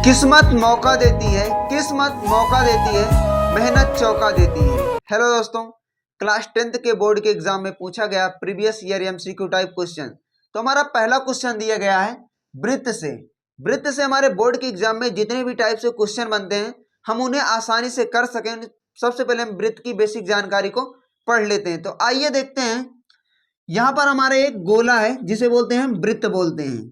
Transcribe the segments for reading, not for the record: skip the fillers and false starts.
किस्मत मौका देती है, किस्मत मौका देती है, मेहनत चौका देती है। हेलो दोस्तों, क्लास 10th के बोर्ड के एग्जाम में पूछा गया previous year MCQ type question. तो हमारा पहला क्वेश्चन दिया गया है वृत्त से। वृत्त से हमारे बोर्ड के एग्जाम में जितने भी टाइप से क्वेश्चन बनते हैं हम उन्हें आसानी से कर सकें, सबसे पहले हम वृत्त की बेसिक जानकारी को पढ़ लेते हैं। तो आइए देखते हैं। यहाँ पर हमारे एक गोला है जिसे बोलते हैं वृत्त बोलते हैं।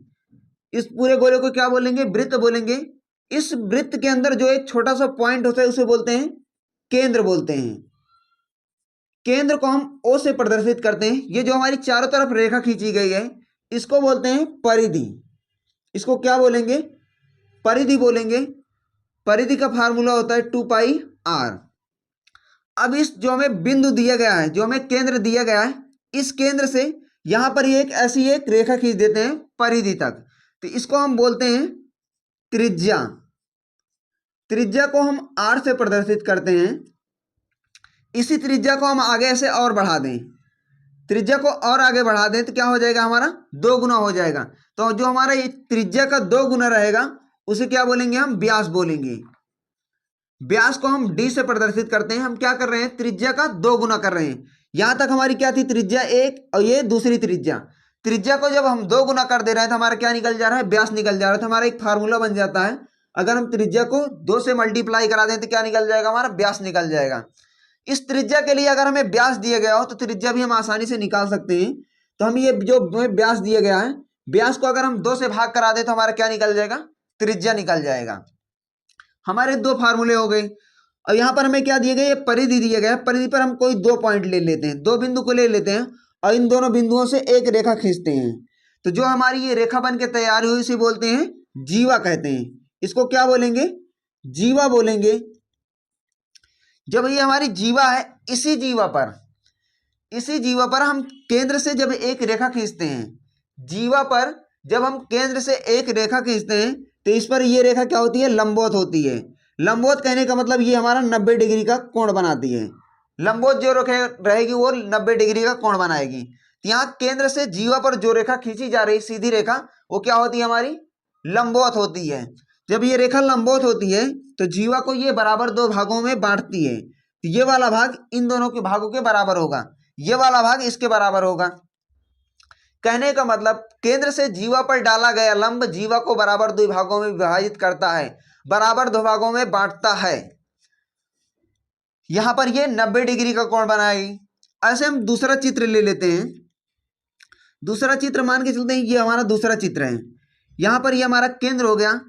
इस पूरे गोले को क्या बोलेंगे? वृत्त बोलेंगे। इस वृत्त के अंदर जो एक छोटा सा पॉइंट होता है उसे बोलते हैं केंद्र बोलते हैं। केंद्र को हम ओ से प्रदर्शित करते हैं। ये जो हमारी चारों तरफ रेखा खींची गई है इसको बोलते हैं परिधि। इसको क्या बोलेंगे? परिधि बोलेंगे। परिधि का फार्मूला होता है 2πr। अब इस जो हमें बिंदु दिया गया है, जो हमें केंद्र दिया गया है, इस केंद्र से यहां पर ये एक ऐसी एक रेखा खींच देते हैं परिधि तक। तो इसको हम बोलते हैं त्रिज्या। त्रिज्या को हम r से प्रदर्शित करते हैं। इसी त्रिज्या को हम आगे से और बढ़ा दें, त्रिज्या को और आगे बढ़ा दें तो क्या हो जाएगा? हमारा 2 गुना हो जाएगा। तो जो हमारा ये त्रिज्या का 2 गुना रहेगा उसे क्या बोलेंगे? हम व्यास बोलेंगे। व्यास को हम d से प्रदर्शित करते हैं। हम क्या कर रहे हैं? त्रिज्या का 2 गुना कर रहे हैं। यहां तक हमारी क्या थी? त्रिज्या 1 और ये दूसरी त्रिज्या। त्रिज्या को जब हम 2 गुना कर दे रहे हैं तो हमारा क्या निकल जा रहा है? व्यास निकल जा रहा है। तो हमारा एक फार्मूला बन जाता है, अगर हम त्रिज्या को 2 से मल्टीप्लाई करा दें तो क्या निकल जाएगा? हमारा व्यास निकल जाएगा। इस त्रिज्या के लिए अगर हमें व्यास दिया गया हो तो त्रिज्या भी हम आसानी से निकाल सकते हैं। तो हम ये जो व्यास दिया गया है, व्यास को अगर हम 2 से भाग करा दें तो हमारा क्या निकल जाएगा? त्रिज्या निकल जाएगा। हमारे 2 फार्मूले हो गए। और यहाँ पर हमें क्या दिया गया? ये परिधि दिया गया है। परिधि पर हम कोई 2 पॉइंट ले लेते हैं, 2 बिंदु को ले लेते हैं और इन दोनों बिंदुओं से एक रेखा खींचते हैं। तो जो हमारी ये रेखा बन के तैयार हुई इसे बोलते हैं जीवा कहते हैं। इसको क्या बोलेंगे? जीवा बोलेंगे। जब ये हमारी जीवा है, इसी जीवा पर हम केंद्र से जब एक रेखा खींचते हैं, जीवा पर जब हम केंद्र से एक रेखा खींचते हैं तो इस पर ये रेखा क्या होती है? लंबवत होती है। लंबवत कहने का मतलब ये हमारा 90 डिग्री का कोण बनाती है। लंबवत जो रहेगी वो 90 डिग्री का कोण बनाएगी। यहाँ केंद्र से जीवा पर जो रेखा खींची जा रही सीधी रेखा वो क्या होती है? हमारी लंबवत होती है। जब ये रेखा लंबवत होती है तो जीवा को ये बराबर 2 भागों में बांटती है। तो ये वाला भाग इन दोनों के भागों के बराबर होगा, ये वाला भाग इसके बराबर होगा। कहने का मतलब केंद्र से जीवा पर डाला गया लंब जीवा को बराबर 2 भागों में विभाजित करता है, बराबर 2 भागों में बांटता है। यहां पर ये 90 डिग्री का कोण बनाएगी। ऐसे हम दूसरा चित्र ले लेते हैं। दूसरा चित्र मान के चलते हैं, ये हमारा दूसरा चित्र है। यहां पर ये हमारा केंद्र हो गया।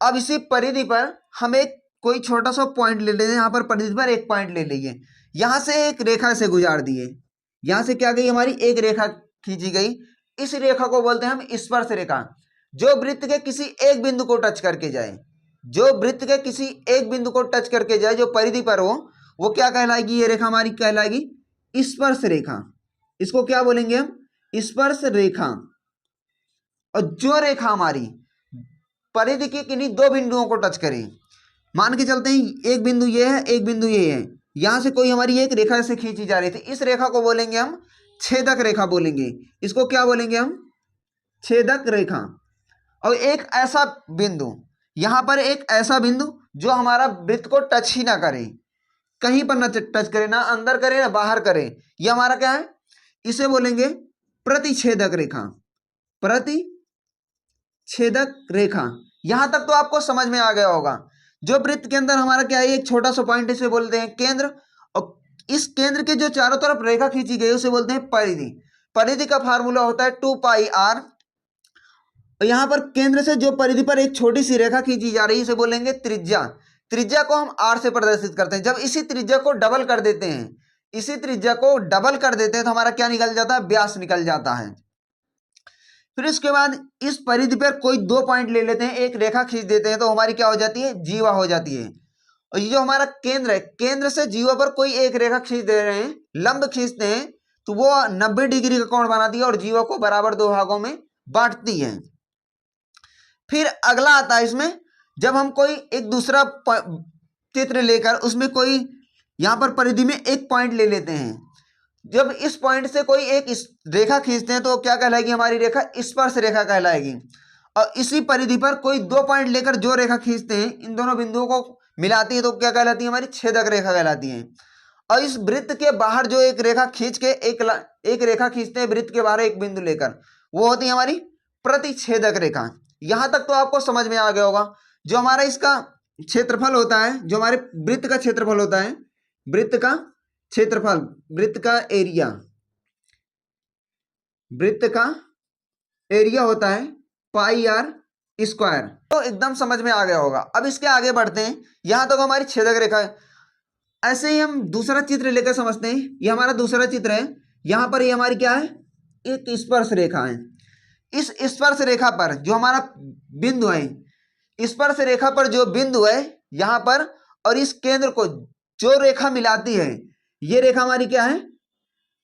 अब इसी परिधि पर हम एक कोई छोटा सा पॉइंट ले लेते हैं। यहाँ पर परिधि पर एक पॉइंट ले लीजिए, यहां से एक रेखा से गुजार दिए। यहां से क्या गई? हमारी एक रेखा खींची गई। इस रेखा को बोलते हैं हम स्पर्श रेखा। जो वृत्त के किसी एक बिंदु को टच करके जाए, जो वृत्त के किसी एक बिंदु को टच करके जाए, जो परिधि पर हो, वो क्या कहलाएगी? ये रेखा हमारी कहलाएगी स्पर्श रेखा। इसको क्या बोलेंगे हम? स्पर्श रेखा। और जो रेखा हमारी परिधि के किन्हीं 2 बिंदुओं को टच करें, मान के चलते हैं एक बिंदु ये है, एक बिंदु ये है, यहां से कोई हमारी एक रेखा से खींची जा रही थी, इस रेखा को बोलेंगे हम छेदक रेखा बोलेंगे। इसको क्या बोलेंगे हम? छेदक रेखा। और एक ऐसा बिंदु, यहां पर एक ऐसा बिंदु जो हमारा वृत्त को टच ही ना करे, कहीं पर ना टच करे, ना अंदर करे ना बाहर करे, ये हमारा क्या है? इसे बोलेंगे प्रतिछेदक रेखा। प्रतिछेदक रेखा। यहां तक तो आपको समझ में आ गया होगा। जो वृत्त के अंदर हमारा क्या है? एक छोटा सा पॉइंट, इसे बोलते हैं केंद्र। और इस केंद्र के जो चारों तरफ रेखा खींची गई उसे बोलते हैं परिधि। परिधि का फार्मूला होता है 2πr। और यहां पर केंद्र से जो परिधि पर एक छोटी सी रेखा खींची जा रही है इसे बोलेंगे त्रिज्या। त्रिज्या को हम r से प्रदर्शित करते हैं। जब इसी त्रिज्या को डबल कर देते हैं, इसी त्रिज्या को डबल कर देते हैं तो हमारा क्या निकल जाता है? व्यास निकल जाता है। फिर इसके बाद इस परिधि पर कोई 2 पॉइंट ले लेते हैं, एक रेखा खींच देते हैं तो हमारी क्या हो जाती है? जीवा हो जाती है। और ये जो हमारा केंद्र है, केंद्र से जीवा पर कोई एक रेखा खींच दे रहे हैं, लंब खींचते हैं तो वो 90 डिग्री का कोण बनाती है और जीवा को बराबर 2 भागों में बांटती है। फिर अगला आता है इसमें, जब हम कोई एक दूसरा चित्र लेकर उसमें कोई यहां पर परिधि में एक पॉइंट ले लेते हैं, जब इस पॉइंट से कोई एक रेखा खींचते हैं तो क्या कहलाएगी? हमारी रेखा स्पर्श रेखा कहलाएगी। और इसी परिधि पर कोई 2 पॉइंट लेकर जो रेखा खींचते हैं, इन दोनों बिंदुओं को मिलाती है तो क्या कहलाती है? हमारी छेदक रेखा कहलाती है। और इस वृत्त के बाहर जो एक रेखा खींच के एक रेखा खींचते हैं वृत्त के बाहर एक बिंदु लेकर, वो होती है हमारी प्रतिच्छेदक रेखा। यहां तक तो आपको समझ में आ गया होगा। जो हमारा इसका क्षेत्रफल होता है, जो हमारे वृत्त का क्षेत्रफल होता है, वृत्त का क्षेत्रफल, वृत्त का एरिया, वृत्त का एरिया होता है पाई आर स्क्वायर। तो एकदम समझ में आ गया होगा। अब इसके आगे बढ़ते हैं। यहां तक हमारी छेदक रेखा है। ऐसे ही हम दूसरा चित्र लेकर समझते हैं। ये हमारा दूसरा चित्र है। यहां पर ये हमारी क्या है? एक स्पर्श रेखा है। इस स्पर्श रेखा पर जो हमारा बिंदु है, स्पर्श रेखा पर जो बिंदु है यहां पर, और इस केंद्र को जो रेखा मिलाती है, ये रेखा हमारी क्या है?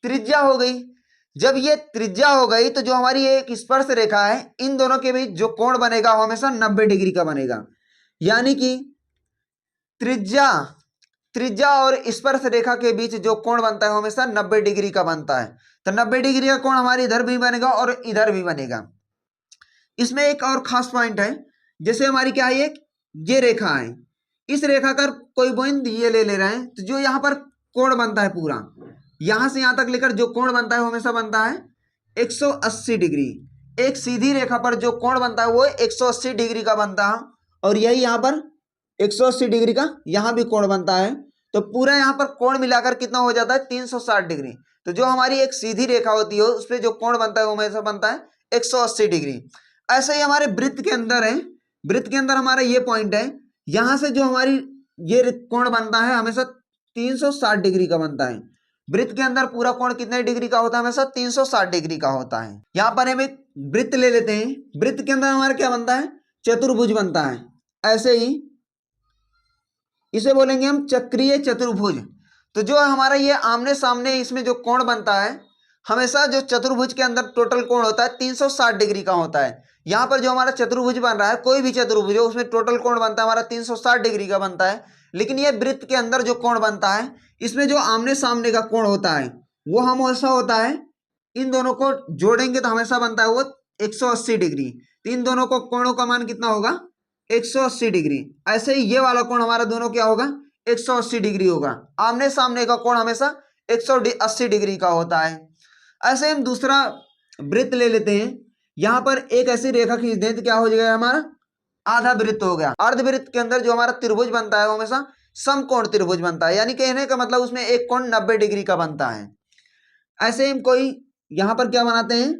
त्रिज्या हो गई। जब ये त्रिज्या हो गई तो जो हमारी एक स्पर्श रेखा है, इन दोनों के बीच जो कोण बनेगा वो हमेशा 90 डिग्री का बनेगा। यानी कि त्रिज्या और स्पर्श रेखा के बीच जो कोण बनता है वो हमेशा 90 डिग्री का बनता है। तो 90 डिग्री का कोण हमारे इधर भी बनेगा और इधर भी बनेगा। इसमें एक और खास पॉइंट है, जैसे हमारी क्या है? ये रेखा है, इस रेखा का कोई पॉइंट ये ले रहे हैं, तो जो यहाँ पर कोण बनता है पूरा, यहां से यहां तक लेकर जो कोण बनता है वो हमेशा बनता है 180 डिग्री। एक सीधी रेखा पर जो कोण बनता है वो 180 डिग्री का बनता है, और यही यहाँ पर 180 डिग्री का यहाँ भी कोण बनता है। तो पूरा यहाँ पर कोण मिलाकर कितना हो जाता है? 360 डिग्री। तो जो हमारी एक सीधी रेखा होती है उस पर जो कोण बनता है वो हमेशा बनता है 180 डिग्री। ऐसे ही हमारे वृत्त के अंदर है, वृत्त के अंदर हमारा ये पॉइंट है, यहां से जो हमारी ये कोण बनता है हमेशा 360 डिग्री का बनता है। वृत्त के अंदर पूरा कोण कितने डिग्री का होता है? हमेशा 360 डिग्री का होता है। यहां पर हम एक वृत्त ले लेते हैं। वृत्त के अंदर हमारा क्या बनता है? चतुर्भुज बनता है। ऐसे ही इसे बोलेंगे हम चक्रीय चतुर्भुज। तो जो हमारा ये आमने सामने इसमें जो कोण बनता है, हमेशा जो चतुर्भुज के अंदर टोटल कोण होता है 360 डिग्री का होता है। यहाँ पर जो हमारा चतुर्भुज बन रहा है, कोई भी चतुर्भुज हो, उसमें टोटल कोण बनता है हमारा 360 डिग्री का बनता है। लेकिन ये वृत्त के अंदर जो कोण बनता है, इसमें जो आमने सामने का कोण होता है वो हमेशा होता है, इन दोनों को जोड़ेंगे तो हमेशा बनता है वो 180 डिग्री। तो इन दोनों को कोणों का मान कितना होगा? 180 डिग्री। ऐसे ही ये वाला कोण हमारा दोनों क्या होगा? 180 डिग्री होगा। आमने सामने का कोण हमेशा 180 डिग्री का होता है। ऐसे हम दूसरा वृत्त ले लेते हैं। यहां पर एक ऐसी रेखा खींच दें तो क्या हो जाएगा? हमारा आधा वृत्त हो गया। अर्धवृत्त के अंदर जो हमारा त्रिभुज बनता है वो हमेशा समकोण त्रिभुज बनता है। यानी कहने का मतलब उसमें एक कोण 90 डिग्री का बनता है। ऐसे हम कोई यहां पर क्या बनाते हैं?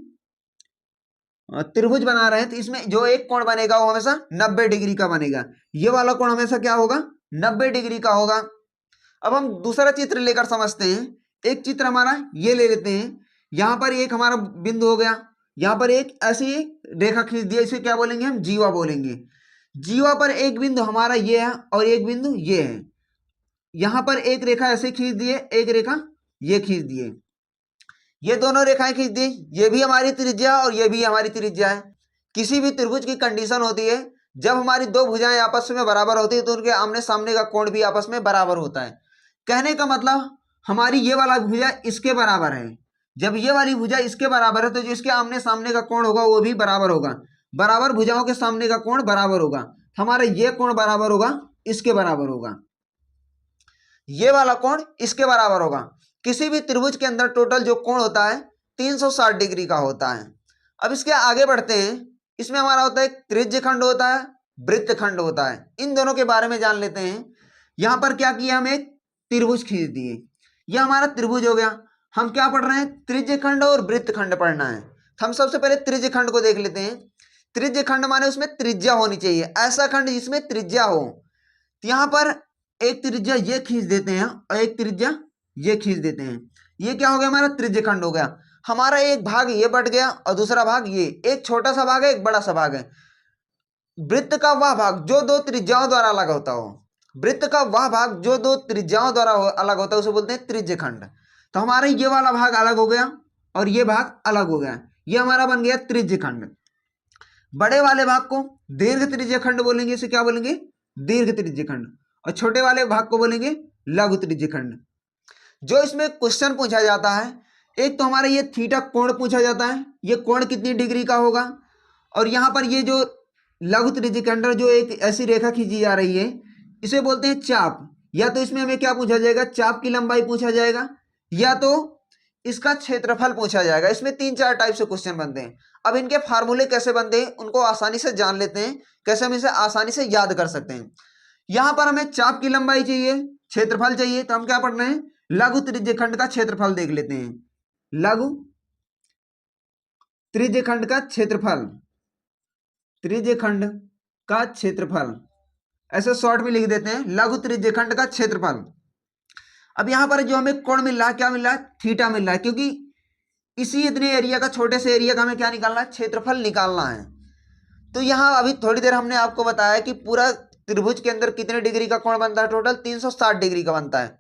त्रिभुज बना रहे हैं, तो इसमें जो एक कोण बनेगा वो हमेशा 90 डिग्री का बनेगा। ये वाला कोण हमेशा क्या होगा? 90 डिग्री का होगा। अब हम दूसरा चित्र लेकर समझते हैं। एक चित्र हमारा ये ले लेते हैं। यहां पर एक हमारा बिंदु हो गया, यहां पर एक ऐसी रेखा खींच दिया, इसे क्या बोलेंगे? हम जीवा बोलेंगे। जीवा पर एक बिंदु हमारा ये है और एक बिंदु ये है। यहां पर एक रेखा ऐसे खींच दिए, एक रेखा ये खींच दिए, ये दोनों रेखाएं खींच दी। ये भी हमारी त्रिज्या और ये भी हमारी त्रिज्या है। किसी भी त्रिभुज की कंडीशन होती है, जब हमारी दो भुजाएं आपस में बराबर होती है तो उनके आमने सामने का कोण भी आपस में बराबर होता है। कहने का मतलब हमारी ये वाला भुजा इसके बराबर है। जब ये वाली भुजा इसके बराबर है तो जो इसके आमने सामने का कोण होगा वो भी बराबर होगा। बराबर भुजाओं के सामने का कोण बराबर होगा। हमारा ये कोण बराबर होगा, इसके बराबर होगा। ये वाला कोण इसके बराबर होगा। किसी भी त्रिभुज के अंदर टोटल जो कोण होता है 360 डिग्री का होता है। अब इसके आगे बढ़ते हैं। इसमें हमारा होता है त्रिज्य खंड होता है, वृत्त खंड होता है। इन दोनों के बारे में जान लेते हैं। यहां पर क्या किया? हम एक त्रिभुज खींच दिए। यह हमारा त्रिभुज हो गया। हम क्या पढ़ रहे हैं? त्रिज्य खंड और वृत्त खंड पढ़ना है। हम सबसे पहले त्रिज्य खंड को देख लेते हैं। त्रिज्य खंड माने उसमें त्रिज्या होनी चाहिए, ऐसा खंड जिसमें त्रिज्या हो। तो यहां पर एक त्रिज्या ये खींच देते हैं और एक त्रिज्या ये खींच देते हैं। ये क्या हो गया? हमारा त्रिज्य खंड हो गया। हमारा एक भाग ये बट गया और दूसरा भाग ये, एक छोटा सा भाग है, एक बड़ा सा भाग है। वृत्त का वह भाग जो दो त्रिज्याओं द्वारा अलग होता हो, वृत्त का वह भाग जो दो त्रिज्याओं द्वारा अलग होता है उसे बोलते हैं त्रिज्य खंड। तो हमारा ये वाला भाग अलग हो गया और ये भाग अलग हो गया, ये हमारा बन गया त्रिज्य खंड। बड़े वाले भाग को दीर्घ त्रिज्य खंड बोलेंगे। इसे क्या बोलेंगे? दीर्घ त्रिज्य खंड। और छोटे वाले भाग को बोलेंगे लघु त्रिज्य खंड। जो इसमें क्वेश्चन पूछा जाता है, एक तो हमारा ये थीटा कोण पूछा जाता है, ये कोण कितनी डिग्री का होगा, और यहाँ पर ये जो लघु त्रिज्य के अंदर जो एक ऐसी रेखा खींची जा रही है इसे बोलते हैं चाप। या तो इसमें हमें क्या पूछा जाएगा, चाप की लंबाई पूछा जाएगा, या तो इसका क्षेत्रफल पूछा जाएगा। इसमें 3-4 टाइप से क्वेश्चन बनते हैं। अब इनके फार्मूले कैसे बनते हैं उनको आसानी से जान लेते हैं, कैसे हम इसे आसानी से याद कर सकते हैं। यहां पर हमें चाप की लंबाई चाहिए, क्षेत्रफल चाहिए, तो हम क्या पढ़ रहे हैं, लघु त्रिज्यखंड का क्षेत्रफल देख लेते हैं। लघु त्रिज्यखंड का क्षेत्रफल, त्रिज्यखंड का क्षेत्रफल ऐसे शॉर्ट में लिख देते हैं, लघु त्रिज्यखंड का क्षेत्रफल। अब यहां पर जो हमें कोण मिल रहा है, क्या मिल रहा है, थीटा मिल रहा है, क्योंकि इसी इतने एरिया का, छोटे से एरिया का हमें क्या निकालना है, क्षेत्रफल निकालना है। तो यहाँ अभी थोड़ी देर हमने आपको बताया कि पूरा त्रिभुज के अंदर कितने डिग्री का कोण बनता है, टोटल 360 डिग्री का बनता है।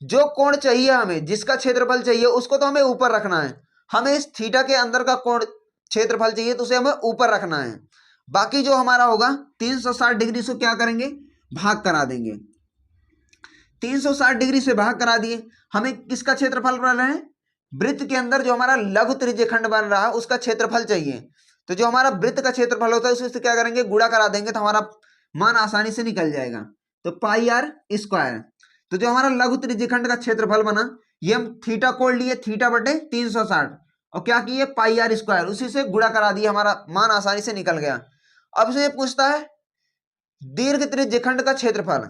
जो कोण चाहिए हमें, जिसका क्षेत्रफल चाहिए, उसको तो हमें ऊपर रखना है। हमें इस थीटा के अंदर का कोण क्षेत्रफल चाहिए तो उसे हमें ऊपर रखना है। बाकी जो हमारा होगा 360 डिग्री से क्या करेंगे, भाग करा देंगे। 360 डिग्री से भाग करा दिए, हमें किसका क्षेत्रफल बन रहा है, वृत्त के अंदर जो हमारा लघु त्रिज्यखंड बन रहा है उसका क्षेत्रफल चाहिए। तो जो हमारा वृत्त का क्षेत्रफल होता है उससे क्या करेंगे, गुणा करा देंगे, तो हमारा मान आसानी से निकल जाएगा। तो पाई आर स्क्वायर। तो जो हमारा लघु त्रिज्यखंड का क्षेत्रफल बना, ये हम थीटा कोण लिए, थीटा बटे 360, और क्या किए, पाई आर स्क्वायर, उसी से गुणा करा दिया, हमारा मान आसानी से निकल गया। अब से पूछता है दीर्घ त्रिज्यखंड का क्षेत्रफल।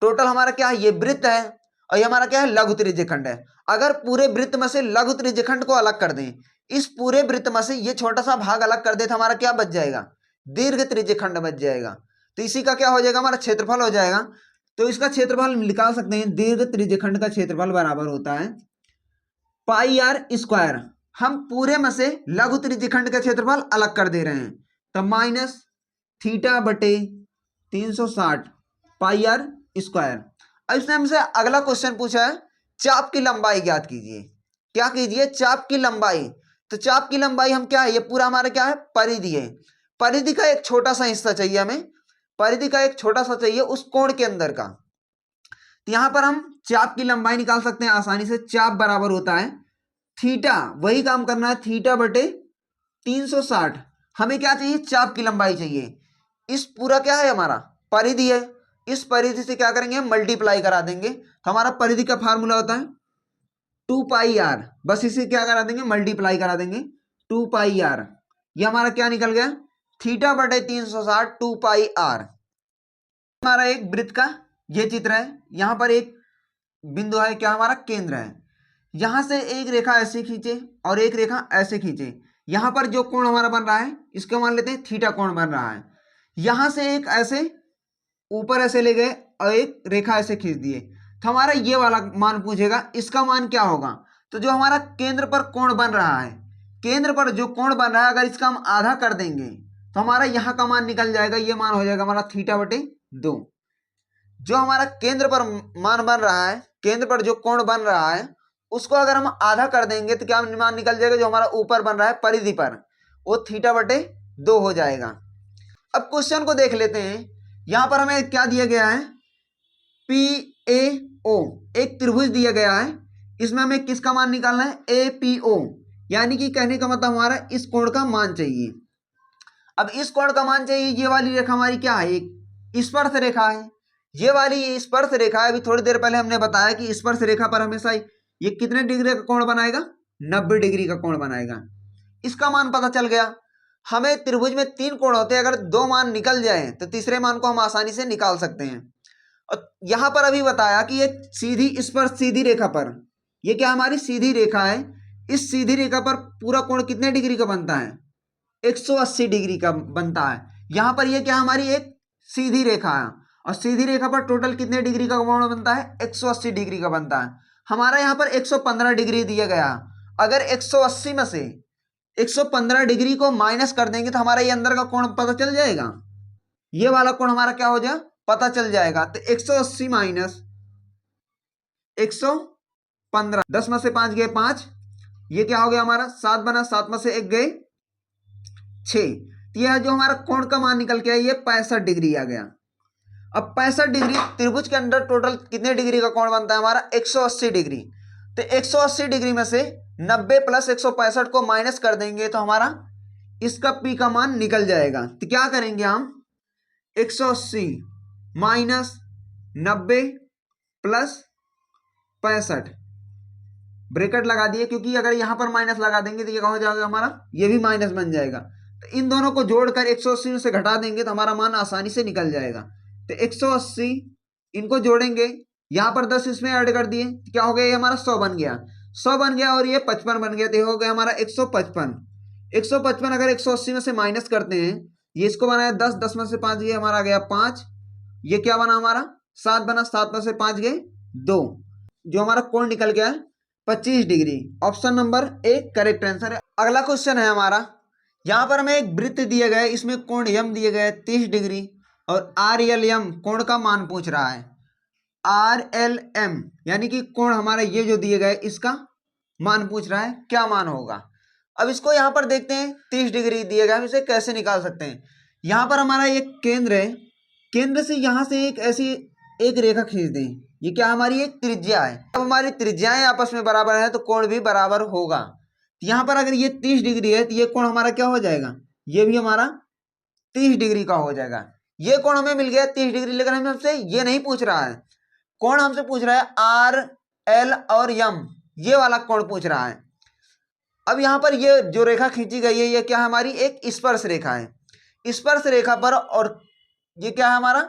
टोटल हमारा क्या है, ये वृत्त है और ये हमारा क्या है, लघु त्रिज्यखंड है। अगर पूरे वृत्त में से लघु त्रिज्यखंड को अलग कर दें, इस पूरे वृत्त में से ये छोटा सा भाग अलग कर दे, तो हमारा क्या बच जाएगा, दीर्घ त्रिज्यखंड बच जाएगा। तो इसी का क्या हो जाएगा, हमारा क्षेत्रफल हो जाएगा। तो इसका क्षेत्रफल निकाल सकते हैं, दीर्घ त्रिज्यखंड का क्षेत्रफल बराबर होता है पाई आर स्क्वायर। हम पूरे में से लघु त्रिज्यखंड का क्षेत्रफल अलग कर दे रहे हैं, तो माइनस थीटा बटे 360 पाई आर स्क्वायर। अब इसने हमसे अगला क्वेश्चन पूछा है, चाप की लंबाई ज्ञात कीजिए। क्या कीजिए, चाप की लंबाई। तो चाप की लंबाई हम क्या है, ये पूरा हमारा क्या है, परिधि है। परिधि का एक छोटा सा हिस्सा चाहिए हमें, परिधि का एक छोटा सा चाहिए उस कोण के अंदर का। तो यहां पर हम चाप की लंबाई निकाल सकते हैं आसानी से। चाप बराबर होता है थीटा, वही काम करना है, थीटा बटे 360। हमें क्या चाहिए, चाप की लंबाई चाहिए। इस पूरा क्या है, हमारा परिधि है, इस परिधि से क्या करेंगे, मल्टीप्लाई करा देंगे। तो हमारा परिधि का फार्मूला होता है 2 पाई आर, बस इसे क्या करा देंगे, मल्टीप्लाई करा देंगे, 2 पाई आर। ये हमारा क्या निकल गया, थीटा बटे 360 2 पाई आर। हमारा एक वृत्त का ये चित्र है, यहां पर एक बिंदु है, क्या हमारा केंद्र है। यहां से एक रेखा ऐसे खींचे और एक रेखा ऐसे खींचे। यहां पर जो कोण हमारा बन रहा है इसको मान लेते हैं थीटा कोण बन रहा है। यहां से एक ऐसे ऊपर ऐसे ले गए और एक रेखा ऐसे खींच दिए, तो हमारा ये वाला मान पूछेगा, इसका मान क्या होगा। तो जो हमारा केंद्र पर कोण बन रहा है, केंद्र पर जो कोण बन रहा है, अगर इसका हम आधा कर देंगे तो हमारा यहाँ का मान निकल जाएगा। ये मान हो जाएगा हमारा थीटा बटे 2। जो हमारा केंद्र पर मान बन रहा है, केंद्र पर जो कोण बन रहा है, उसको अगर हम आधा कर देंगे तो क्या मान निकल जाएगा, जो हमारा ऊपर बन रहा है परिधि पर, वो थीटा बटे 2 हो जाएगा। अब क्वेश्चन को देख लेते हैं। यहां पर हमें क्या दिया गया है, पी ए ओ, एक त्रिभुज दिया गया है। इसमें हमें किसका मान निकालना है, ए पी ओ, यानी कि कहने का मतलब हमारा इस कोण का मान चाहिए। अब इस कोण का मान चाहिए, ये वाली रेखा हमारी क्या है, एक स्पर्श रेखा है। ये वाली स्पर्श रेखा है, अभी थोड़ी देर पहले हमने बताया कि स्पर्श रेखा पर हमेशा ये कितने डिग्री का कोण बनाएगा, 90 डिग्री का कोण बनाएगा। इसका मान पता चल गया। हमें त्रिभुज में 3 कोण होते हैं, अगर 2 मान निकल जाए तो तीसरे मान को हम आसानी से निकाल सकते हैं। और यहां पर अभी बताया कि एक सीधी स्पर्श सीधी रेखा पर, ये क्या हमारी सीधी रेखा है, इस सीधी रेखा पर पूरा कोण कितने डिग्री का बनता है, 180 डिग्री का बनता है। यहां पर ये क्या हमारी एक सीधी रेखा है, और सीधी रेखा पर टोटल कितने डिग्री का कोण बनता है, 180 डिग्री का बनता है। हमारा यहाँ पर 115 डिग्री दिया गया। अगर 180 में से 115 डिग्री को माइनस कर देंगे तो हमारा ये अंदर का कोण पता चल जाएगा। ये वाला कोण हमारा क्या हो जाए, पता चल जाएगा। तो 180 माइनस 115, 10 में से 5 गए 5, ये क्या हो गया हमारा 7 बना, 7 में से 1 गए 6। यह जो हमारा कोण का मान निकल के आया, ये 65 डिग्री आ गया। अब 65 डिग्री, त्रिभुज के अंदर टोटल कितने डिग्री का कोण बनता है हमारा, 180 डिग्री। तो 180 डिग्री में से 90 प्लस 165 को माइनस कर देंगे तो हमारा इसका P का मान निकल जाएगा। तो क्या करेंगे हम, 180 माइनस 90 प्लस 65 ब्रैकेट लगा दिए, क्योंकि अगर यहां पर माइनस लगा देंगे तो ये कहाँ हो जाएगा हमारा, ये भी माइनस बन जाएगा। तो इन दोनों को जोड़कर 180 में से घटा देंगे तो हमारा मान आसानी से निकल जाएगा। तो 180 इनको जोड़ेंगे, यहां पर 10 इसमें ऐड कर दिए, तो क्या हो गया, ये हमारा 100 बन गया, 100 बन गया, और ये 55 बन गया, तो ये हो गया हमारा 155। 155 अगर 180 में से माइनस करते हैं, ये इसको बनाया 10, 10 में से 5 गए, हमारा गया 5, ये क्या बना हमारा 7 बना, 7 में से 5 गए 2, जो हमारा कोण निकल गया है 25 degree. Option number A correct answer है। अगला क्वेश्चन है हमारा, यहां पर हमें एक वृत्त दिया गया है, इसमें कोण यम दिए गए 30 डिग्री और आर एल एम कोण का मान पूछ रहा है। आर एल एम यानी कि कोण हमारा ये जो दिए गए इसका मान पूछ रहा है, क्या मान होगा। अब इसको यहां पर देखते हैं, 30 डिग्री दिए गए, हम इसे कैसे निकाल सकते हैं। यहां पर हमारा एक केंद्र है, केंद्र से यहां से एक ऐसी एक रेखा खींच दें, ये क्या हमारी एक त्रिज्या है। अब हमारी त्रिज्याएं आपस में बराबर है तो कोण भी बराबर होगा। यहां पर अगर ये 30 डिग्री है तो ये कोण हमारा क्या हो जाएगा, ये भी हमारा 30 डिग्री का हो जाएगा। ये कोण हमें मिल गया 30 डिग्री, लेकिन हमें हमसे ये नहीं पूछ रहा है, कोण हमसे पूछ रहा है आर एल और यम, ये वाला कोण पूछ रहा है। अब यहां पर ये जो रेखा खींची गई है, ये क्या है, हमारी एक स्पर्श रेखा है। स्पर्श रेखा पर, और ये क्या है हमारा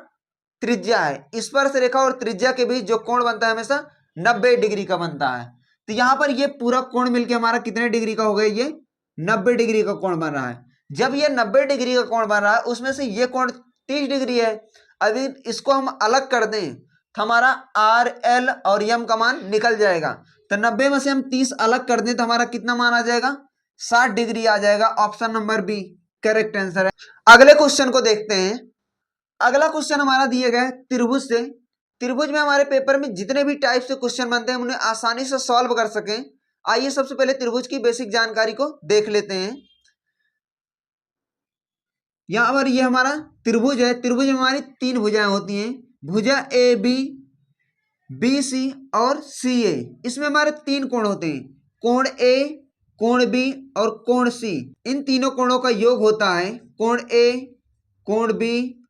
त्रिज्या है। स्पर्श रेखा और त्रिज्या के बीच जो कोण बनता है हमेशा 90 डिग्री का बनता है। तो यहां पर ये पूरा कोण मिलके हमारा कितने डिग्री का हो गया, ये 90 डिग्री का कोण बन रहा है। जब ये 90 डिग्री का कोण बन रहा है, उसमें से ये कोण 30 डिग्री है। अभी इसको हम अलग कर दें तो हमारा आर एल और यम का मान निकल जाएगा। तो 90 में से हम 30 अलग कर दें तो हमारा कितना मान आ जाएगा, 60 डिग्री आ जाएगा। Option number B correct answer है। अगले क्वेश्चन को देखते हैं। अगला क्वेश्चन हमारा दिया गया है त्रिभुज से। त्रिभुज में हमारे पेपर में जितने भी टाइप से क्वेश्चन बनते हैं, उन्हें आसानी से सॉल्व कर सकें। आइए सबसे पहले त्रिभुज की बेसिक जानकारी को देख लेते हैं। यहां पर ये हमारा त्रिभुज है। त्रिभुज में हमारी 3 भुजाएं होती हैं, भुजा ए बी, बी सी और सी ए। इसमें हमारे 3 कोण होते हैं, कोण ए, कोण बी और कोण सी। इन तीनों कोणों का योग होता है कोण ए, कोण बी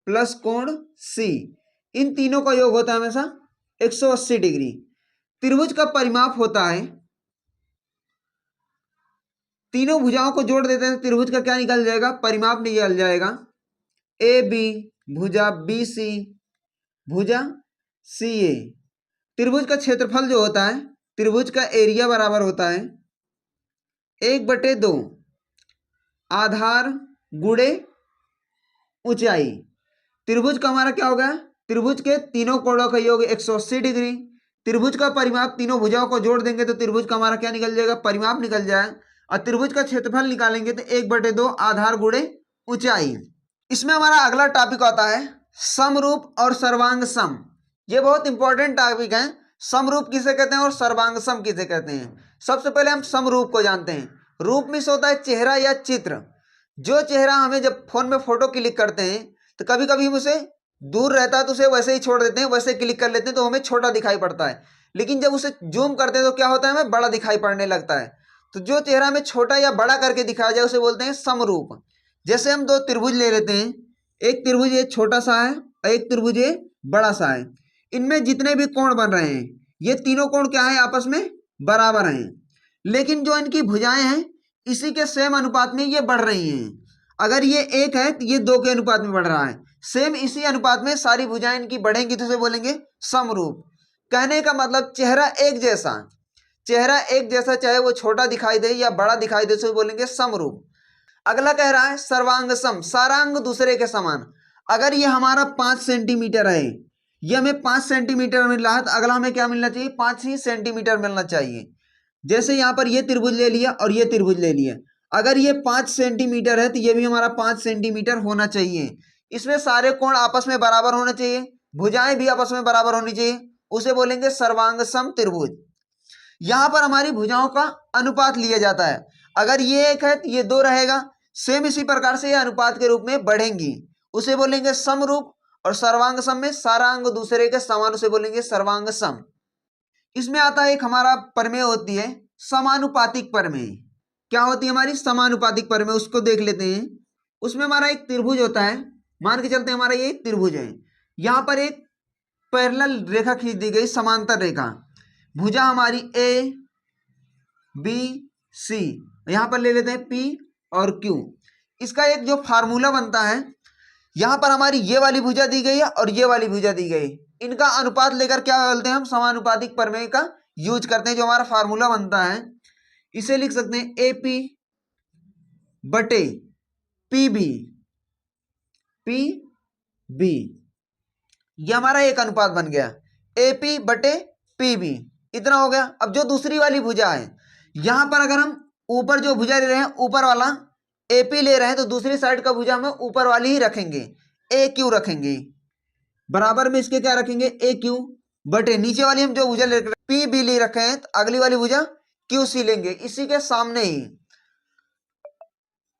प्लस कोण सी। इन तीनों का योग होता है हमेशा 180 डिग्री। त्रिभुज का परिमाप होता है, तीनों भुजाओं को जोड़ देते हैं, त्रिभुज का क्या निकल जाएगा, परिमाप निकल जाएगा। ए बी भुजा बी सी भुजा सी ए। त्रिभुज का क्षेत्रफल जो होता है, त्रिभुज का एरिया बराबर होता है 1/2 आधार गुणे ऊंचाई। त्रिभुज का हमारा क्या होगा, त्रिभुज के तीनों कोणों का योग 180 डिग्री। त्रिभुज का परिमाप, तीनों भुजाओं को जोड़ देंगे तो त्रिभुज का हमारा क्या निकल जाएगा, परिमाप निकल जाए। और त्रिभुज का क्षेत्रफल निकालेंगे तो 1/2 आधार गुणे ऊंचाई। इसमें हमारा अगला टॉपिक आता है समरूप और सर्वांग सम। ये बहुत इंपॉर्टेंट टॉपिक है। समरूप किसे कहते हैं और सर्वांग सम किसे कहते हैं। सबसे पहले हम समरूप को जानते हैं। रूप में होता है चेहरा या चित्र। जो चेहरा हमें जब फोन में फोटो क्लिक करते हैं तो कभी कभी हम उसे दूर रहता है तो उसे वैसे ही छोड़ देते हैं, वैसे क्लिक कर लेते हैं तो हमें छोटा दिखाई पड़ता है। लेकिन जब उसे जूम करते हैं तो क्या होता है, हमें बड़ा दिखाई पड़ने लगता है। तो जो चेहरा हमें छोटा या बड़ा करके दिखाया जाए उसे बोलते हैं समरूप। जैसे हम 2 त्रिभुज ले लेते हैं, एक त्रिभुज ये छोटा सा है और एक त्रिभुज ये बड़ा सा है। इनमें जितने भी कोण बन रहे हैं, ये तीनों कोण क्या है, आपस में बराबर हैं। लेकिन जो इनकी भुजाएं हैं इसी के सेम अनुपात में ये बढ़ रही हैं। अगर ये 1 है तो ये 2 के अनुपात में बढ़ रहा है। सेम इसी अनुपात में सारी भुजाएं इनकी बढ़ेंगी तो उसे बोलेंगे समरूप। कहने का मतलब चेहरा एक जैसा, चेहरा एक जैसा चाहे वो छोटा दिखाई दे या बड़ा दिखाई दे, उसे बोलेंगे समरूप। अगला कह रहा है सर्वांग सम, सारांग दूसरे के समान। अगर ये हमारा 5 सेंटीमीटर है, ये हमें 5 सेंटीमीटर मिल रहा है तो अगला हमें क्या मिलना चाहिए, 5 ही सेंटीमीटर मिलना चाहिए। जैसे यहां पर ये त्रिभुज ले लिया और ये त्रिभुज ले लिया, अगर ये 5 सेंटीमीटर है तो ये भी हमारा 5 सेंटीमीटर होना चाहिए। इसमें सारे कोण आपस में बराबर होने चाहिए, भुजाएं भी आपस में बराबर होनी चाहिए, उसे बोलेंगे सर्वांग सम त्रिभुज। यहां पर हमारी भुजाओं का अनुपात लिया जाता है। अगर ये 1 है तो ये 2 रहेगा। सेम इसी प्रकार से ये अनुपात के रूप में बढ़ेंगी, उसे बोलेंगे समरूप। और सर्वांग सम में सारा अंग दूसरे के समान, उसे बोलेंगे सर्वांग सम। इसमें आता है एक हमारा प्रमेय होती है समानुपातिक प्रमेय। क्या होती है हमारी समानुपातिक परिमेय, उसको देख लेते हैं। उसमें हमारा एक त्रिभुज होता है, मान के चलते हैं हमारा ये एक त्रिभुज है, यहाँ पर एक पैरेलल रेखा खींच दी गई, समांतर रेखा, भुजा हमारी ए बी सी, यहाँ पर ले लेते हैं पी और क्यू। इसका एक जो फार्मूला बनता है, यहाँ पर हमारी ये वाली भुजा दी गई है और ये वाली भुजा दी गई, इनका अनुपात लेकर क्या बोलते हैं हम, समानुपातिक प्रमेय का यूज करते हैं। जो हमारा फार्मूला बनता है इसे लिख सकते हैं ए पी बटे पी बी, पी बी, ये हमारा एक अनुपात बन गया, ए पी बटे पी बी, इतना हो गया। अब जो दूसरी वाली भुजा है, यहां पर अगर हम ऊपर जो भुजा ले रहे हैं, ऊपर वाला ए पी ले रहे हैं, तो दूसरी साइड का भुजा हम ऊपर वाली ही रखेंगे, ए क्यू रखेंगे, बराबर में इसके क्या रखेंगे, ए क्यू बटे नीचे वाली हम जो भुजा ले पी बी ले रखे हैं, तो अगली वाली भुजा क्यू सी लेंगे, इसी के सामने ही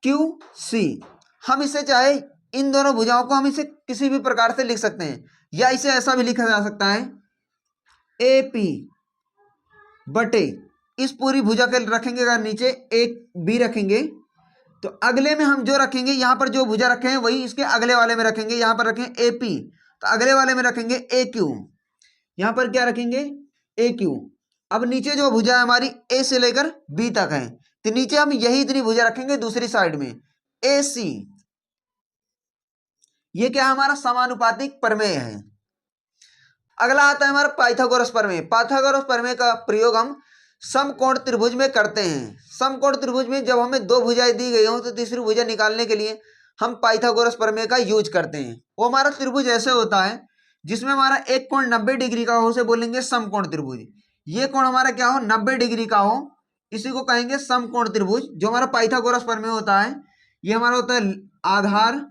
क्यू सी। हम इसे चाहे इन दोनों भुजाओं को हम इसे किसी भी प्रकार से लिख सकते हैं, या इसे ऐसा भी लिखा जा सकता है ए पी बटे इस पूरी भुजा के रखेंगे, अगर नीचे एक बी रखेंगे तो अगले में हम जो रखेंगे, यहां पर जो भुजा रखे हैं वही इसके अगले वाले में रखेंगे, यहां पर रखें ए पी तो अगले वाले में रखेंगे ए क्यू, यहां पर क्या रखेंगे ए क्यू। अब नीचे जो भुजा है हमारी ए से लेकर बी तक है, तो नीचे हम यही इतनी भुजा रखेंगे दूसरी साइड में ए सी। ये क्या है, हमारा समानुपातिक प्रमेय है। अगला आता है हमारा पाइथागोरस प्रमेय। पाइथागोरस प्रमेय का प्रयोग हम समकोण त्रिभुज में करते हैं। समकोण त्रिभुज में जब हमें दो भुजाएं दी गई हो तो तीसरी भुजा निकालने के लिए हम पाइथागोरस प्रमेय का यूज करते हैं। वो हमारा त्रिभुज ऐसे होता है जिसमें हमारा एक कोण 90 डिग्री का हो, उसे बोलेंगे समकोण त्रिभुज। ये कोण हमारा क्या हो, 90 डिग्री का हो, इसी को कहेंगे समकोण त्रिभुज। जो हमारा पाइथागोरस प्रमेय होता है, ये हमारा होता है आधार,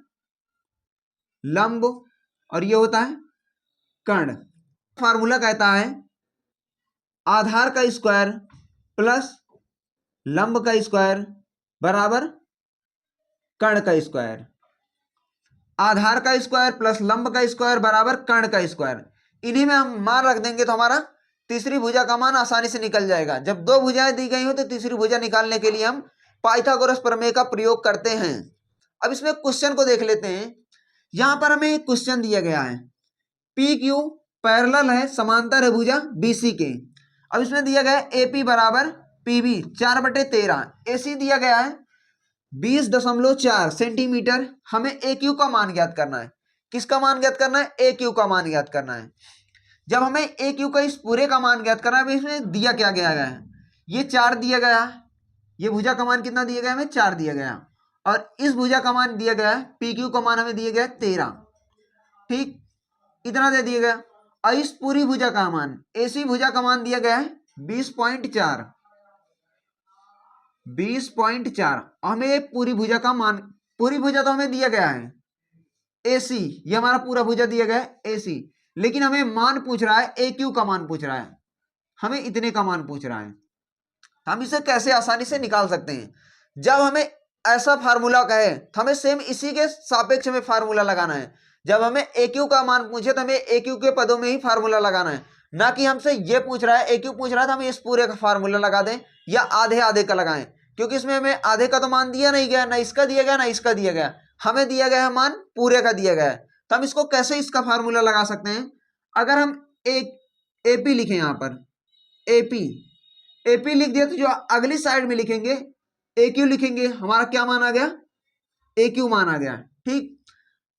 लंब और ये होता है कर्ण। फार्मूला कहता है आधार का स्क्वायर प्लस लंब का स्क्वायर बराबर कर्ण का स्क्वायर। आधार का स्क्वायर प्लस लंब का स्क्वायर बराबर कर्ण का स्क्वायर। इन्हीं में हम मान रख देंगे तो हमारा तीसरी भुजा का मान आसानी से निकल जाएगा। जब दो भुजाएं दी गई हो तो तीसरी भुजा निकालने के लिए हम पाइथागोरस प्रमेय का प्रयोग करते हैं। अब इसमें क्वेश्चन को देख लेते हैं। यहां पर हमें एक क्वेश्चन दिया गया है, पी क्यू पैरेलल है, समांतर है भुजा बीसी के। अब इसमें दिया गया है एपी बराबर पीबी 4/13, एसी दिया गया है 20.4 सेंटीमीटर। हमें ए क्यू का मान ज्ञात करना है। किसका मान ज्ञात करना है, ए क्यू का मान ज्ञात करना है। जब हमें ए क्यू का इस पूरे का मान ज्ञात करना है, इसमें दिया क्या गया है, ये 4 दिया गया है, ये भुजा का मान कितना दिया गया, हमें 4 दिया गया, और इस भुजा का मान दिया गया है, पी क्यू का मान हमें दिया गया है 13, ठीक, इतना दे दिया गया। और इस पूरी भुजा का मान, एसी भुजा का मान दिया गया है 20.4, 20.4। हमें पूरी भुजा का मान, पूरी भुजा तो हमें दिया गया है एसी, ये हमारा पूरा भुजा दिया गया है एसी, लेकिन हमें मान पूछ रहा है ए क्यू का मान पूछ रहा है, हमें इतने का मान पूछ रहा है। हम इसे कैसे आसानी से निकाल सकते हैं, जब हमें ऐसा फार्मूला कहे तो हमें सेम इसी के सापेक्ष में फार्मूला लगाना है। जब हमें ए क्यू का मान पूछे तो हमें ए क्यू के पदों में ही फार्मूला लगाना है, ना कि हमसे ये पूछ रहा है ए क्यू पूछ रहा है तो हम इस पूरे का फार्मूला लगा दें या आधे आधे का लगाएं, क्योंकि इसमें हमें आधे का तो मान दिया नहीं गया, ना इसका दिया गया ना इसका दिया गया, हमें दिया गया है मान पूरे का दिया गया है। तो हम इसको कैसे इसका फार्मूला लगा सकते हैं, अगर हम एक एपी लिखें, यहाँ पर एपी लिख दिया तो जो अगली साइड में लिखेंगे ए क्यू लिखेंगे, हमारा क्या मान आ गया, ए क्यू मान आ गया, ठीक।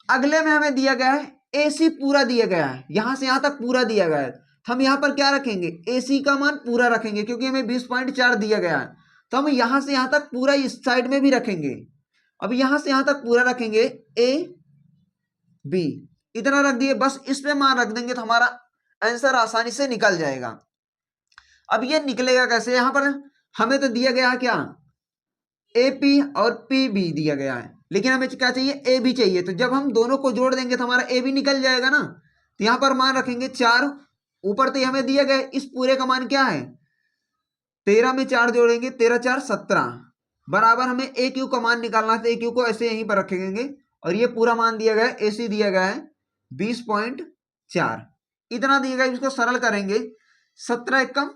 अगले में हमें दिया गया है एसी पूरा दिया गया है, यहां से यहां तक पूरा दिया गया है, हम यहां पर क्या रखेंगे, एसी का मान पूरा रखेंगे, क्योंकि हमें 20.4 दिया गया है, तो हम यहां से यहां तक पूरा इस साइड में भी रखेंगे। अब यहां से यहां तक पूरा रखेंगे ए बी, इतना रख दिए, बस इस पे मान रख देंगे तो हमारा आंसर आसानी से निकल जाएगा। अब ये निकलेगा कैसे, यहां पर हमें तो दिया गया क्या, ए पी और पी बी दिया गया है, लेकिन हमें क्या चाहिए, ए बी चाहिए। तो जब हम दोनों को जोड़ देंगे तो हमारा ए बी निकल जाएगा ना। तो यहां पर मान रखेंगे 4, ऊपर तो हमें दिया गया इस पूरे का मान क्या है 13 में 4 जोड़ेंगे, 13 4 17 बराबर हमें ए क्यू का मान निकालना है, तो ए क्यू को ऐसे यहीं पर रखेंगे, और ये पूरा मान दिया गया है, ए सी दिया गया है 20.4, इतना दिया गया। इसको सरल करेंगे, 17 एकम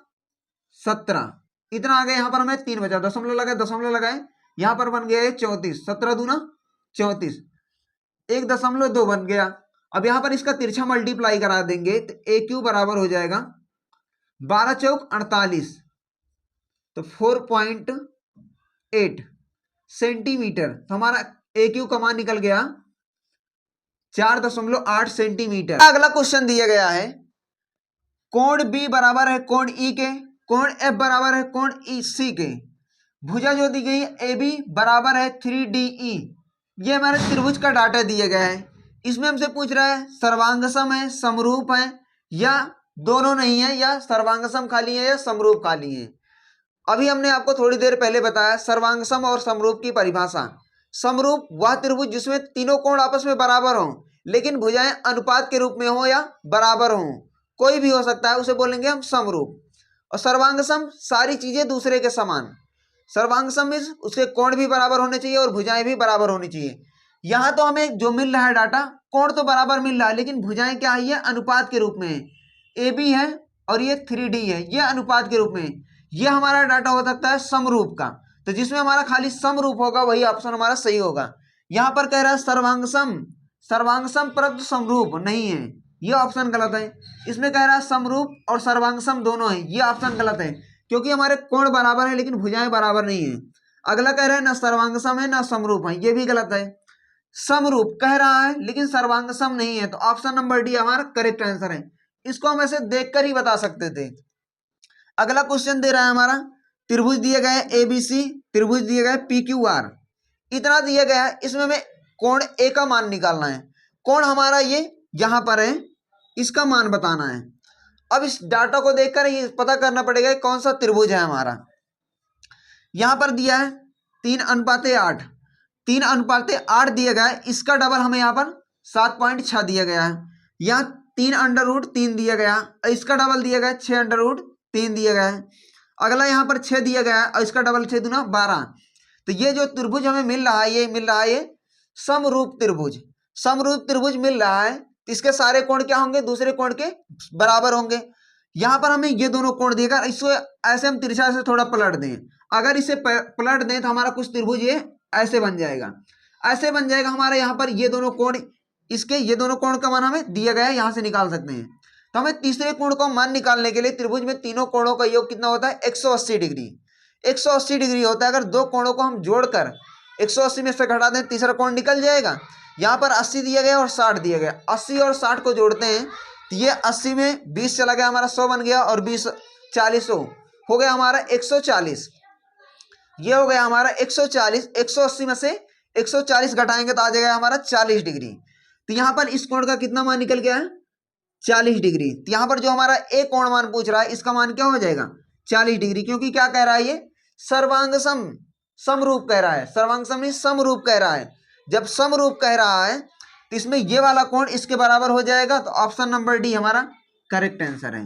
17, कितना आ गया, यहाँ पर हमें 3 बचा, दशमलव लगाए, यहाँ पर बन गया ये 34, 17 दूना 34, 1.2 बन गया। अब यहाँ पर इसका तिरछा मल्टीप्लाई करा देंगे तो ए क्यू बराबर हो जाएगा 12 चौक 48, तो 4.8 सेंटीमीटर। तो हमारा ए क्यू का मान निकल गया 4.8 सेंटीमीटर। अगला क्वेश्चन दिया गया है, कोण बी बराबर है कोण ई के, कोण एफ बराबर है कोण ई सी के, भुजा जो दी गई ए बी बराबर है 3DE। ये हमारे त्रिभुज का डाटा दिया गया है। इसमें हमसे पूछ रहा है सर्वांगसम है, समरूप है या दोनों नहीं है, या सर्वांगसम खाली है या समरूप खाली है। अभी हमने आपको थोड़ी देर पहले बताया सर्वांगसम और समरूप की परिभाषा। समरूप वह त्रिभुज जिसमें तीनों कोण आपस में बराबर हों, लेकिन भुजाएं अनुपात के रूप में हो या बराबर हों, कोई भी हो सकता है, उसे बोलेंगे हम समरूप। और सर्वांगसम सारी चीजें दूसरे के समान। सर्वांगसम मीन्स उसके कोण भी बराबर होने चाहिए और भुजाएं भी बराबर होनी चाहिए। यहाँ तो हमें जो मिल रहा है डाटा, कोण तो बराबर मिल रहा है, लेकिन भुजाएं क्या है, ये अनुपात के रूप में है। ए बी है और ये 3D है, ये अनुपात के रूप में है। ये हमारा डाटा हो सकता है समरूप का। तो जिसमें हमारा खाली समरूप होगा वही ऑप्शन हमारा सही होगा। यहाँ पर कह रहा है सर्वांगसम, सर्वांगसम परंतु समरूप नहीं है, ये ऑप्शन गलत है। इसमें कह रहा है समरूप और सर्वांगसम दोनों है, ये ऑप्शन गलत है, क्योंकि हमारे कोण बराबर है लेकिन भुजाएं बराबर नहीं है। अगला कह रहा है ना सर्वांगसम है ना समरूप है, ये भी गलत है। समरूप कह रहा है लेकिन सर्वांगसम नहीं है, तो ऑप्शन नंबर डी हमारा करेक्ट आंसर है। इसको हम ऐसे देखकर ही बता सकते थे। अगला क्वेश्चन दे रहा है हमारा, त्रिभुज दिया गया है ABC, त्रिभुज दिया गया है PQR, इतना दिया गया है। इसमें हमें कोण ए का मान निकालना है। कोण हमारा ये यहाँ पर है, इसका मान बताना है। अब इस डाटा को देखकर ये पता करना पड़ेगा कौन सा त्रिभुज है हमारा। यहाँ पर दिया है 3:8, 3:8 दिया गया है, इसका डबल हमें यहाँ पर 7.6 दिया गया है। यहाँ 3√3 दिया गया है, इसका डबल दिया गया है 6√3 दिया गया है। अगला यहाँ पर 6 दिया गया है और इसका डबल 6 दूना 12। तो ये जो त्रिभुज हमें मिल रहा है, ये मिल रहा है ये समरूप त्रिभुज। समरूप त्रिभुज मिल रहा है, इसके सारे कोण क्या होंगे, दूसरे कोण के बराबर होंगे। यहाँ पर हमें ये दोनों कोण देगा, इसको ऐसे हम तिरछा से थोड़ा पलट दें। अगर इसे पलट दें तो हमारा कुछ त्रिभुज ये ऐसे बन जाएगा, ऐसे बन जाएगा हमारे। यहाँ पर ये दोनों कोण, इसके ये दोनों कोण का मान हमें दिया गया है, यहाँ से निकाल सकते हैं। तो हमें तीसरे कोण का मान निकालने के लिए त्रिभुज में तीनों कोणों का योग कितना होता है, 180 डिग्री। 180 डिग्री होता है। अगर दो कोणों को हम जोड़कर 180 में से घटा दें, तीसरा कोण निकल जाएगा। यहाँ पर 80 दिया गया और 60 दिया गया, 80 और 60 को जोड़ते हैं तो ये 80 में 20 चला गया, हमारा 100 बन गया, और 20 40 हो गया हमारा 140। ये हो गया हमारा 140। 180 में से 140 घटाएंगे तो आ जाएगा हमारा 40 डिग्री। तो यहाँ पर इस कोण का कितना मान निकल गया है, 40 डिग्री। तो यहाँ पर जो हमारा एक कोण मान पूछ रहा है, इसका मान क्या हो जाएगा, 40 डिग्री। क्योंकि क्या कह रहा है, ये सर्वांगसम समरूप कह रहा है, सर्वांगसम नहीं समरूप कह रहा है। जब समरूप कह रहा है तो इसमें ये वाला कोण इसके बराबर हो जाएगा। तो ऑप्शन नंबर डी हमारा करेक्ट आंसर है।